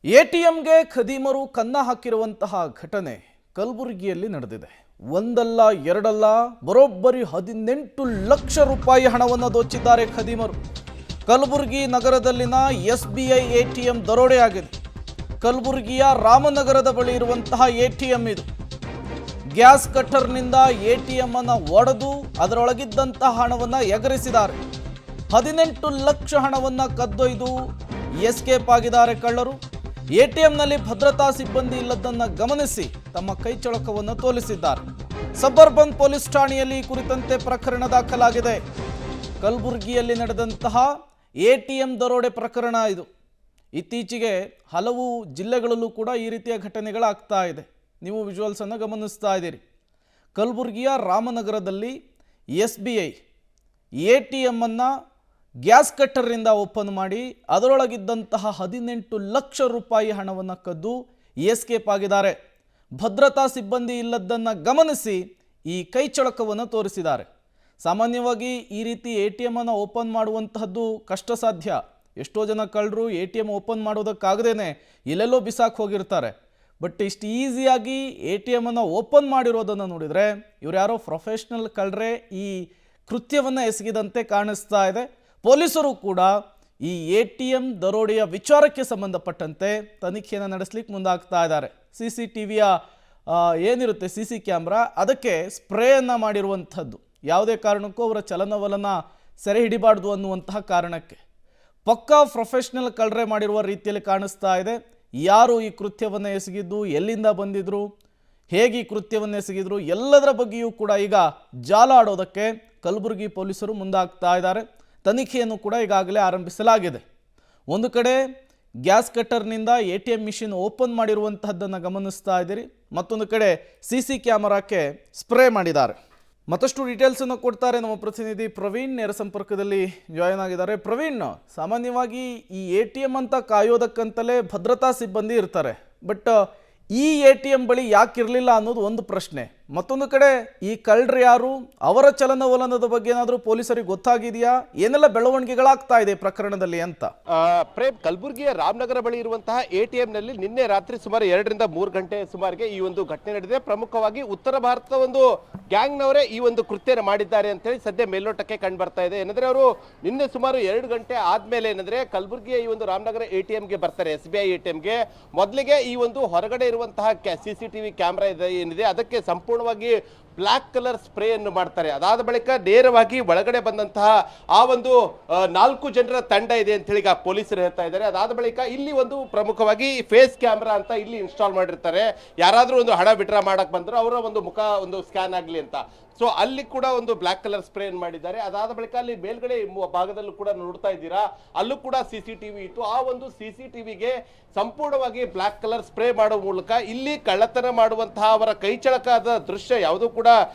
ಎಟಿಎಂಗೆ ಖದೀಮರು ಕನ್ನ ಹಾಕಿರುವಂತಹ ಘಟನೆ ಕಲಬುರಗಿಯಲ್ಲಿ ನಡೆದಿದೆ. ಒಂದಲ್ಲ ಎರಡಲ್ಲ, ಬರೋಬ್ಬರಿ 18 ಲಕ್ಷ ರೂಪಾಯಿ ಹಣವನ್ನು ದೋಚಿದ್ದಾರೆ ಖದೀಮರು. ಕಲಬುರಗಿ ನಗರದಲ್ಲಿನ SBI ಎಟಿಎಂ ದರೋಡೆಯಾಗಿದೆ. ಕಲಬುರಗಿಯ ರಾಮನಗರದ ಬಳಿ ಇರುವಂತಹ ಎಟಿಎಂ ಇದು. ಗ್ಯಾಸ್ ಕಟ್ಟರ್ನಿಂದ ಎಟಿಎಂ ಅನ್ನು ಒಡೆದು ಅದರೊಳಗಿದ್ದಂತಹ ಹಣವನ್ನು ಎಗರಿಸಿದ್ದಾರೆ. 18 ಲಕ್ಷ ಹಣವನ್ನು ಕದ್ದೊಯ್ದು ಎಸ್ಕೇಪ್ ಆಗಿದ್ದಾರೆ ಕಳ್ಳರು. ಎಟಿಎಂನಲ್ಲಿ ಭದ್ರತಾ ಸಿಬ್ಬಂದಿ ಇಲ್ಲದನ್ನು ಗಮನಿಸಿ ತಮ್ಮ ಕೈಚಳಕವನ್ನು ತೋರಿಸಿದ್ದಾರೆ. ಸಬರ್ಬನ್ ಪೊಲೀಸ್ ಠಾಣೆಯಲ್ಲಿ ಈ ಕುರಿತಂತೆ ಪ್ರಕರಣ ದಾಖಲಾಗಿದೆ. ಕಲಬುರಗಿಯಲ್ಲಿ ನಡೆದಂತಹ ಎಟಿಎಂ ದರೋಡೆ ಪ್ರಕರಣ ಇದು. ಇತ್ತೀಚೆಗೆ ಹಲವು ಜಿಲ್ಲೆಗಳಲ್ಲೂ ಕೂಡ ಈ ರೀತಿಯ ಘಟನೆಗಳಾಗ್ತಾ ಇದೆ. ನೀವು ವಿಜುವಲ್ಸನ್ನು ಗಮನಿಸ್ತಾ ಇದ್ದೀರಿ. ಕಲಬುರಗಿಯ ರಾಮನಗರದಲ್ಲಿ SBI ಎಟಿಎಂ ಅನ್ನು ಗ್ಯಾಸ್ ಕಟ್ಟರ್ನಿಂದ ಓಪನ್ ಮಾಡಿ ಅದರೊಳಗಿದ್ದಂತಹ 18 ಲಕ್ಷ ರೂಪಾಯಿ ಹಣವನ್ನು ಕದ್ದು ಎಸ್ಕೇಪ್ ಆಗಿದ್ದಾರೆ. ಭದ್ರತಾ ಸಿಬ್ಬಂದಿ ಇಲ್ಲದನ್ನು ಗಮನಿಸಿ ಈ ಕೈಚಳಕವನ್ನು ತೋರಿಸಿದ್ದಾರೆ. ಸಾಮಾನ್ಯವಾಗಿ ಈ ರೀತಿ ಎಟಿಎಂ ಅನ್ನು ಓಪನ್ ಮಾಡುವಂತಹದ್ದು ಕಷ್ಟ ಸಾಧ್ಯ. ಎಷ್ಟೋ ಜನ ಕಳ್ಳರು ಎಟಿಎಂ ಓಪನ್ ಮಾಡೋದಕ್ಕಾಗದೇನೆ ಎಲ್ಲೆಲ್ಲೋ ಬಿಸಾಕ್ ಹೋಗಿರ್ತಾರೆ. ಬಟ್ ಇಷ್ಟು ಈಸಿಯಾಗಿ ಎಟಿಎಂ ಅನ್ನು ಓಪನ್ ಮಾಡಿರೋದನ್ನು ನೋಡಿದರೆ ಇವ್ರು ಯಾರೋ ಪ್ರೊಫೆಷ್ನಲ್ ಕಳ್ಳರೇ ಈ ಕೃತ್ಯವನ್ನು ಎಸಗಿದಂತೆ ಕಾಣಿಸ್ತಾ ಇದೆ. ಪೊಲೀಸರು ಕೂಡ ಈ ಎಟಿಎಂ ದರೋಡೆಯ ವಿಚಾರಕ್ಕೆ ಸಂಬಂಧಪಟ್ಟಂತೆ ತನಿಖೆಯನ್ನು ನಡೆಸಲಿಕ್ಕೆ ಮುಂದಾಗ್ತಾ ಇದ್ದಾರೆ. CCTVಯ ಏನಿರುತ್ತೆ CC ಕ್ಯಾಮ್ರಾ, ಅದಕ್ಕೆ ಸ್ಪ್ರೇಯನ್ನು ಮಾಡಿರುವಂಥದ್ದು ಯಾವುದೇ ಕಾರಣಕ್ಕೂ ಅವರ ಚಲನವಲನ ಸೆರೆ ಹಿಡಿಬಾರ್ದು ಅನ್ನುವಂತಹ ಕಾರಣಕ್ಕೆ. ಪಕ್ಕಾ ಪ್ರೊಫೆಷ್ನಲ್ ಕಳ್ಳರೆ ಮಾಡಿರುವ ರೀತಿಯಲ್ಲಿ ಕಾಣಿಸ್ತಾ ಇದೆ. ಯಾರು ಈ ಕೃತ್ಯವನ್ನು ಎಸಗಿದ್ದು, ಎಲ್ಲಿಂದ ಬಂದಿದ್ರು, ಹೇಗೆ ಈ ಕೃತ್ಯವನ್ನು ಎಸಗಿದ್ರು, ಎಲ್ಲದರ ಬಗ್ಗೆಯೂ ಕೂಡ ಈಗ ಜಾಲ ಆಡೋದಕ್ಕೆ ಕಲಬುರಗಿ ಪೊಲೀಸರು ಮುಂದಾಗ್ತಾ ಇದ್ದಾರೆ. ತನಿಖೆಯನ್ನು ಕೂಡ ಈಗಾಗಲೇ ಆರಂಭಿಸಲಾಗಿದೆ. ಒಂದು ಕಡೆ ಗ್ಯಾಸ್ ಕಟ್ಟರ್ನಿಂದ ಎಟಿಎಂ ಮಿಷಿನ್ ಓಪನ್ ಮಾಡಿರುವಂತಹದ್ದನ್ನು ಗಮನಿಸ್ತಾ ಇದ್ದೀರಿ. ಮತ್ತೊಂದು ಕಡೆ CC ಕ್ಯಾಮರಾಕ್ಕೆ ಸ್ಪ್ರೇ ಮಾಡಿದ್ದಾರೆ. ಮತ್ತಷ್ಟು ಡೀಟೇಲ್ಸನ್ನು ಕೊಡ್ತಾರೆ ನಮ್ಮ ಪ್ರತಿನಿಧಿ ಪ್ರವೀಣ್. ನೇರ ಸಂಪರ್ಕದಲ್ಲಿ ಜಾಯಿನ್ ಆಗಿದ್ದಾರೆ. ಪ್ರವೀಣ್, ಸಾಮಾನ್ಯವಾಗಿ ಈ ಎಟಿಎಂ ಅಂತ ಕಾಯೋದಕ್ಕಂತಲೇ ಭದ್ರತಾ ಸಿಬ್ಬಂದಿ ಇರ್ತಾರೆ. ಬಟ್ ಈ ಎಟಿಎಂ ಬಳಿ ಯಾಕೆ ಇರಲಿಲ್ಲ ಅನ್ನೋದು ಒಂದು ಪ್ರಶ್ನೆ. ಮತ್ತೊಂದು ಕಡೆ ಈ ಕಳ್ಳರು ಯಾರು, ಅವರ ಚಲನವಲನದ ಬಗ್ಗೆ ಏನಾದರೂ ಪೊಲೀಸರಿಗೆ ಗೊತ್ತಾಗಿದೆಯಾ? ಏನೆಲ್ಲ ಬೆಳವಣಿಗೆಗಳಾಗ್ತಾ ಇದೆ ಪ್ರಕರಣದಲ್ಲಿ ಅಂತ? ಪ್ರೇಮ್, ಕಲಬುರಗಿಯ ರಾಮನಗರ ಬಳಿ ಇರುವಂತಹ ಎಟಿಎಂ ನಲ್ಲಿ ನಿನ್ನೆ ರಾತ್ರಿ ಸುಮಾರು 2 ರಿಂದ 3 ಗಂಟೆ ಸುಮಾರಿಗೆ ಈ ಒಂದು ಘಟನೆ ನಡೆದಿದೆ. ಪ್ರಮುಖವಾಗಿ ಉತ್ತರ ಭಾರತದ ಒಂದು ಗ್ಯಾಂಗ್ ನವರೇ ಈ ಒಂದು ಕೃತ್ಯ ಮಾಡಿದ್ದಾರೆ ಅಂತ ಹೇಳಿ ಸದ್ಯ ಮೇಲ್ನೋಟಕ್ಕೆ ಕಂಡು ಬರ್ತಾ ಇದೆ. ಏನಂದ್ರೆ ಅವರು ನಿನ್ನೆ ಸುಮಾರು 2 ಗಂಟೆ ಆದ್ಮೇಲೆ ಏನಂದ್ರೆ ಕಲಬುರಗಿಯ ಈ ಒಂದು ರಾಮನಗರ ಎಟಿಎಂಗೆ ಬರ್ತಾರೆ. SBI ಎಟಿಎಂಗೆ ಮೊದಲಿಗೆ ಈ ಒಂದು ಹೊರಗಡೆ ಇರುವಂತಹ CCTV ಕ್ಯಾಮ್ರಾ ಏನಿದೆ ಅದಕ್ಕೆ ಸಂಪೂರ್ಣವಾಗಿ ಬ್ಲಾಕ್ ಕಲರ್ ಸ್ಪ್ರೇ ಅನ್ನು ಮಾಡ್ತಾರೆ. ಅದಾದ ಬಳಿಕ ನೇರವಾಗಿ ಒಳಗಡೆ ಬಂದಂತಹ ಆ ಒಂದು 4 ಜನರ ತಂಡ ಇದೆ ಅಂತ ಹೇಳಿ ಪೊಲೀಸರು ಹೇಳ್ತಾ ಇದ್ದಾರೆ. ಅದಾದ ಬಳಿಕ ಇಲ್ಲಿ ಒಂದು ಪ್ರಮುಖವಾಗಿ ಫೇಸ್ ಕ್ಯಾಮ್ರಾ ಅಂತ ಇಲ್ಲಿ ಇನ್ಸ್ಟಾಲ್ ಮಾಡಿರ್ತಾರೆ. ಯಾರಾದ್ರೂ ಒಂದು ಹಣ ವಿಡ್ರಾ ಮಾಡಕ್ ಬಂದ್ರು ಅವರ ಒಂದು ಮುಖ ಒಂದು ಸ್ಕ್ಯಾನ್ ಆಗ್ಲಿ ಅಂತ. ಸೊ ಅಲ್ಲಿ ಕೂಡ ಒಂದು ಬ್ಲಾಕ್ ಕಲರ್ ಸ್ಪ್ರೇ ಮಾಡಿದ್ದಾರೆ. ಅದಾದ ಬಳಿಕ ಅಲ್ಲಿ ಮೇಲ್ಗಡೆ ಭಾಗದಲ್ಲೂ ಕೂಡ ನೋಡ್ತಾ ಇದ್ದೀರಾ, ಅಲ್ಲೂ ಕೂಡ CCTV ಇತ್ತು. ಆ ಒಂದು CCTVಗೆ ಸಂಪೂರ್ಣವಾಗಿ ಬ್ಲಾಕ್ ಕಲರ್ ಸ್ಪ್ರೇ ಮಾಡುವ ಮೂಲಕ ಇಲ್ಲಿ ಕಳ್ಳತನ ಮಾಡುವಂತಹ ಅವರ ಕೈಚಳಕದ ದೃಶ್ಯ ಯಾವುದೂ ಕೂಡ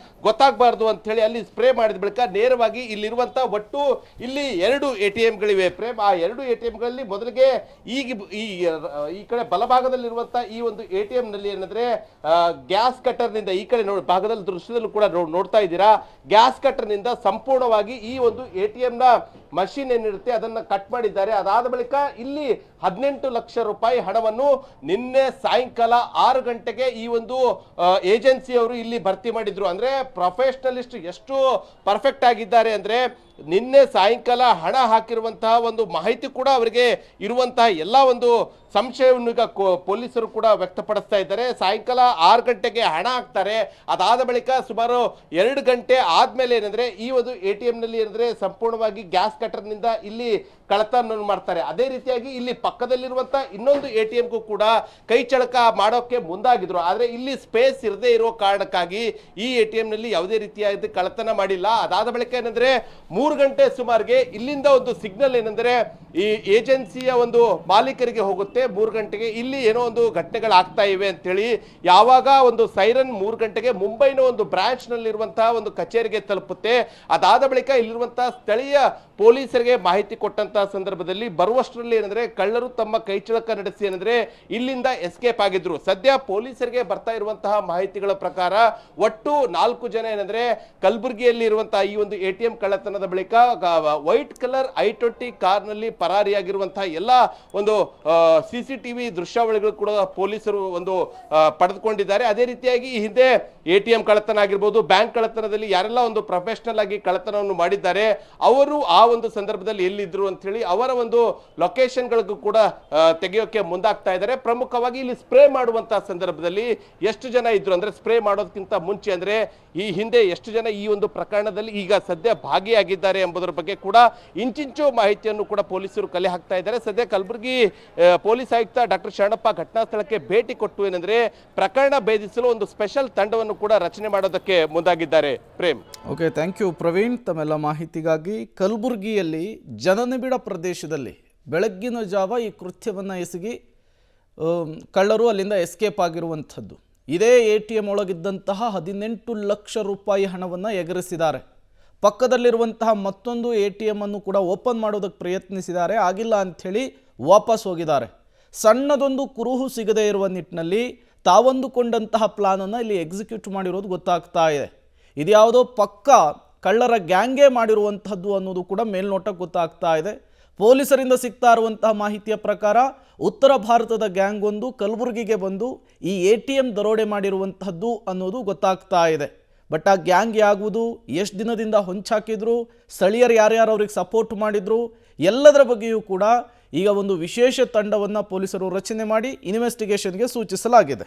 ಗೊತ್ತಾಗಬಾರ್ದು ಅಂತ ಹೇಳಿ ಅಲ್ಲಿ ಸ್ಪ್ರೇ ಮಾಡಿದ ಬಳಿಕ ನೇರವಾಗಿ ಇಲ್ಲಿರುವಂತಹ ಒಟ್ಟು ಇಲ್ಲಿ 2 ಎಟಿಎಂಗಳಿವೆ ಪ್ರೇಮ್. ಆ 2 ಎಟಿಎಂಗಳಲ್ಲಿ ಮೊದಲಿಗೆ ಈ ಕಡೆ ಬಲಭಾಗದಲ್ಲಿರುವಂತಹ ಈ ಒಂದು ಎಟಿಎಂ ನಲ್ಲಿ ಏನಂದ್ರೆ ಗ್ಯಾಸ್ ಕಟ್ಟರ್ ನಿಂದ ಈ ಕಡೆ ಭಾಗದಲ್ಲಿ ದೃಶ್ಯದಲ್ಲೂ ಕೂಡ ನೋಡ್ತಾ ಇದ್ದೀರಾ, ಗ್ಯಾಸ್ ಕಟ್ಟರ್ ನಿಂದ ಸಂಪೂರ್ಣವಾಗಿ ಈ ಒಂದು ಎಟಿಎಂ ನ ಮಷೀನ್ ಏನಿರುತ್ತೆ ಅದನ್ನ ಕಟ್ ಮಾಡಿದ್ದಾರೆ. ಅದಾದ ಬಳಿಕ ಇಲ್ಲಿ 18 ಲಕ್ಷ ರೂಪಾಯಿ ಹಣವನ್ನು ನಿನ್ನೆ ಸಾಯಂಕಾಲ 6 ಗಂಟೆಗೆ ಈ ಒಂದು ಏಜೆನ್ಸಿಯವರು ಇಲ್ಲಿ ಭರ್ತಿ ಮಾಡಿದ್ರು. ಅಂದ್ರೆ ಪ್ರೊಫೆಷನಲಿಸ್ಟ್ ಎಷ್ಟು ಪರ್ಫೆಕ್ಟ್ ಆಗಿದ್ದಾರೆ ಅಂದ್ರೆ ನಿನ್ನೆ ಸಾಯಂಕಾಲ ಹಣ ಹಾಕಿರುವಂತಹ ಒಂದು ಮಾಹಿತಿ ಕೂಡ ಅವರಿಗೆ ಇರುವಂತಹ ಎಲ್ಲ ಒಂದು ಸಂಶಯವನ್ನು ಈಗ ಪೊಲೀಸರು ಕೂಡ ವ್ಯಕ್ತಪಡಿಸ್ತಾ ಇದ್ದಾರೆ. ಸಾಯಂಕಾಲ 6 ಗಂಟೆಗೆ ಹಣ ಹಾಕ್ತಾರೆ. ಅದಾದ ಬಳಿಕ ಸುಮಾರು 2 ಗಂಟೆ ಆದ್ಮೇಲೆ ಏನಂದ್ರೆ ಈ ಒಂದು ಎಟಿಎಂ ನಲ್ಲಿ ಏನಂದ್ರೆ ಸಂಪೂರ್ಣವಾಗಿ ಗ್ಯಾಸ್ ಕಟ್ಟರ್ನಿಂದ ಇಲ್ಲಿ ಕಳ್ಳತನ ಮಾಡ್ತಾರೆ. ಅದೇ ರೀತಿಯಾಗಿ ಇಲ್ಲಿ ಪಕ್ಕದಲ್ಲಿರುವಂತಹ ಇನ್ನೊಂದು ಎಟಿಎಂಗೂ ಕೂಡ ಕೈ ಚಳಕ ಮಾಡೋಕೆ ಮುಂದಾಗಿದ್ರು. ಆದ್ರೆ ಇಲ್ಲಿ ಸ್ಪೇಸ್ ಇರದೇ ಇರೋ ಕಾರಣಕ್ಕಾಗಿ ಈ ಎಟಿಎಂ ನಲ್ಲಿ ಯಾವುದೇ ರೀತಿಯಾದ ಕಳ್ಳತನ ಮಾಡಿಲ್ಲ. ಅದಾದ ಬಳಿಕ ಏನಂದ್ರೆ 3 ಗಂಟೆ ಸುಮಾರಿಗೆ ಇಲ್ಲಿಂದ ಒಂದು ಸಿಗ್ನಲ್ ಏನಂದ್ರೆ ಈ ಏಜೆನ್ಸಿಯ ಒಂದು ಮಾಲೀಕರಿಗೆ ಹೋಗುತ್ತೆ. 3 ಗಂಟೆಗೆ ಇಲ್ಲಿ ಏನೋ ಒಂದು ಘಟನೆಗಳಾಗ್ತಾ ಇವೆ ಅಂತ ಹೇಳಿ ಯಾವಾಗ ಒಂದು ಸೈರನ್ 3 ಗಂಟೆಗೆ ಮುಂಬೈನ ಒಂದು ಬ್ರಾಂಚ್ ನಲ್ಲಿ ಇರುವಂತಹ ಒಂದು ಕಚೇರಿಗೆ ತಲುಪುತ್ತೆ. ಅದಾದ ಬಳಿಕ ಇಲ್ಲಿರುವಂತಹ ಸ್ಥಳೀಯ ಪೊಲೀಸರಿಗೆ ಮಾಹಿತಿ ಕೊಟ್ಟಂತ ಇರುವಂತಹ ಸಂದರ್ಭದಲ್ಲಿ ಬರುವಷ್ಟರಲ್ಲಿ ಏನಂದ್ರೆ ಕಳ್ಳರು ತಮ್ಮ ಕೈಚಳಕ ನಡೆಸಿ ಏನಂದ್ರೆ ಇಲ್ಲಿಂದ ಎಸ್ಕೇಪ್ ಆಗಿದ್ರು. ಸದ್ಯ ಪೊಲೀಸರಿಗೆ ಬರ್ತಾ ಇರುವಂತಹ ಮಾಹಿತಿಗಳ ಪ್ರಕಾರ ಒಟ್ಟು 4 ಜನ ಏನಂದ್ರೆ ಕಲಬುರಗಿಯಲ್ಲಿ ಇರುವಂತಹ ಈ ಒಂದು ATM ಕಳ್ಳತನದ ಬಳಿಕ ವೈಟ್ ಕಲರ್ i20 ಕಾರ್ನಲ್ಲಿ ಪರಾರಿಯಾಗಿರುವಂತಹ ಎಲ್ಲ ಒಂದು CCTV ದೃಶ್ಯಾವಳಿಗಳು ಕೂಡ ಪೊಲೀಸರು ಒಂದು ಪಡೆದುಕೊಂಡಿದ್ದಾರೆ. ಅದೇ ರೀತಿಯಾಗಿ ಈ ಹಿಂದೆ ATM ಕಳ್ಳತನ ಆಗಿರ್ಬೋದು, ಬ್ಯಾಂಕ್ ಕಳ್ಳತನದಲ್ಲಿ ಯಾರೆಲ್ಲ ಒಂದು ಪ್ರೊಫೆಷನಲ್ ಆಗಿ ಕಳ್ಳತನವನ್ನು ಮಾಡಿದ್ದಾರೆ ಅವರು ಆ ಒಂದು ಸಂದರ್ಭದಲ್ಲಿ ಎಲ್ಲಿದ್ರು ಅಂತ ಹೇಳಿ ಅವರ ಒಂದು ಲೊಕೇಶನ್ಗಳಿಗೂ ಕೂಡ ತೆಗೆಯೋಕೆ ಮುಂದಾಗ್ತಾ ಇದ್ದಾರೆ. ಪ್ರಮುಖವಾಗಿ ಇಲ್ಲಿ ಸ್ಪ್ರೇ ಮಾಡುವಂತಹ ಸಂದರ್ಭದಲ್ಲಿ ಎಷ್ಟು ಜನ ಇದ್ರು ಅಂದ್ರೆ ಸ್ಪ್ರೇ ಮಾಡೋದಕ್ಕಿಂತ ಮುಂಚೆ ಅಂದ್ರೆ ಈ ಹಿಂದೆ ಎಷ್ಟು ಜನ ಈ ಒಂದು ಪ್ರಕರಣದಲ್ಲಿ ಈಗ ಸದ್ಯ ಭಾಗಿಯಾಗಿದ್ದಾರೆ ಎಂಬುದರ ಬಗ್ಗೆ ಕೂಡ ಇಂಚಿಂಚು ಮಾಹಿತಿಯನ್ನು ಕೂಡ ಪೊಲೀಸರು ಕಲೆ ಹಾಕ್ತಾ ಇದ್ದಾರೆ. ಸದ್ಯ ಕಲಬುರಗಿ ಪೊಲೀಸ್ ಆಯುಕ್ತ ಡಾಕ್ಟರ್ ಶರಣಪ್ಪ ಘಟನಾ ಸ್ಥಳಕ್ಕೆ ಭೇಟಿ ಕೊಟ್ಟು ಏನಂದ್ರೆ ಪ್ರಕರಣ ಭೇದಿಸಲು ಒಂದು ಸ್ಪೆಷಲ್ ತಂಡವನ್ನು ಕೂಡ ರಚನೆ ಮಾಡೋದಕ್ಕೆ ಮುಂದಾಗಿದ್ದಾರೆ. Prem. Okay, thank you Praveen ತಮ್ಮೆಲ್ಲ ಮಾಹಿತಿಗಾಗಿ. ಕಲಬುರಗಿಯಲ್ಲಿ ಜನನಿಬಿಡ ಪ್ರದೇಶದಲ್ಲಿ ಬೆಳಗ್ಗಿನ ಜಾವ ಈ ಕೃತ್ಯವನ್ನು ಎಸಗಿ ಕಳ್ಳರು ಅಲ್ಲಿಂದ ಎಸ್ಕೇಪ್ ಆಗಿರುವಂಥದ್ದು. ಇದೇ ATM ಒಳಗಿದ್ದಂತಹ 18 ಲಕ್ಷ ರೂಪಾಯಿ ಹಣವನ್ನು ಎಗರಿಸಿದ್ದಾರೆ. ಪಕ್ಕದಲ್ಲಿರುವಂತಹ ಮತ್ತೊಂದು ATM ಅನ್ನು ಕೂಡ ಓಪನ್ ಮಾಡೋದಕ್ಕೆ ಪ್ರಯತ್ನಿಸಿದ್ದಾರೆ, ಆಗಿಲ್ಲ ಅಂಥೇಳಿ ವಾಪಸ್ ಹೋಗಿದ್ದಾರೆ. ಸಣ್ಣದೊಂದು ಕುರುಹು ಸಿಗದೇ ಇರುವ ನಿಟ್ಟಿನಲ್ಲಿ ತಾವಂದುಕೊಂಡಂತಹ ಪ್ಲಾನನ್ನು ಇಲ್ಲಿ ಎಕ್ಸಿಕ್ಯೂಟ್ ಮಾಡಿರೋದು ಗೊತ್ತಾಗ್ತಾ ಇದೆ. ಇದ್ಯಾವುದೋ ಪಕ್ಕ ಕಳ್ಳರ ಗ್ಯಾಂಗೇ ಮಾಡಿರುವಂಥದ್ದು ಅನ್ನೋದು ಕೂಡ ಮೇಲ್ನೋಟಕ್ಕೆ ಗೊತ್ತಾಗ್ತಾ ಇದೆ. ಪೊಲೀಸರಿಂದ ಸಿಗ್ತಾ ಇರುವಂತಹ ಮಾಹಿತಿಯ ಪ್ರಕಾರ ಉತ್ತರ ಭಾರತದ ಗ್ಯಾಂಗ್ ಒಂದು ಕಲಬುರಗಿಗೆ ಬಂದು ಈ ATM ದರೋಡೆ ಮಾಡಿರುವಂತಹದ್ದು ಅನ್ನೋದು ಗೊತ್ತಾಗ್ತಾ ಇದೆ. ಬಟ್ ಆ ಗ್ಯಾಂಗ್ ಯಾಗುವುದು, ಎಷ್ಟು ದಿನದಿಂದ ಹೊಂಚಾಕಿದ್ರು, ಸ್ಥಳೀಯರು ಯಾರ್ಯಾರು ಅವ್ರಿಗೆ ಸಪೋರ್ಟ್ ಮಾಡಿದ್ರು, ಎಲ್ಲದರ ಬಗ್ಗೆಯೂ ಕೂಡ ಈಗ ಒಂದು ವಿಶೇಷ ತಂಡವನ್ನು ಪೊಲೀಸರು ರಚನೆ ಮಾಡಿ ಇನ್ವೆಸ್ಟಿಗೇಷನ್ಗೆ ಸೂಚಿಸಲಾಗಿದೆ.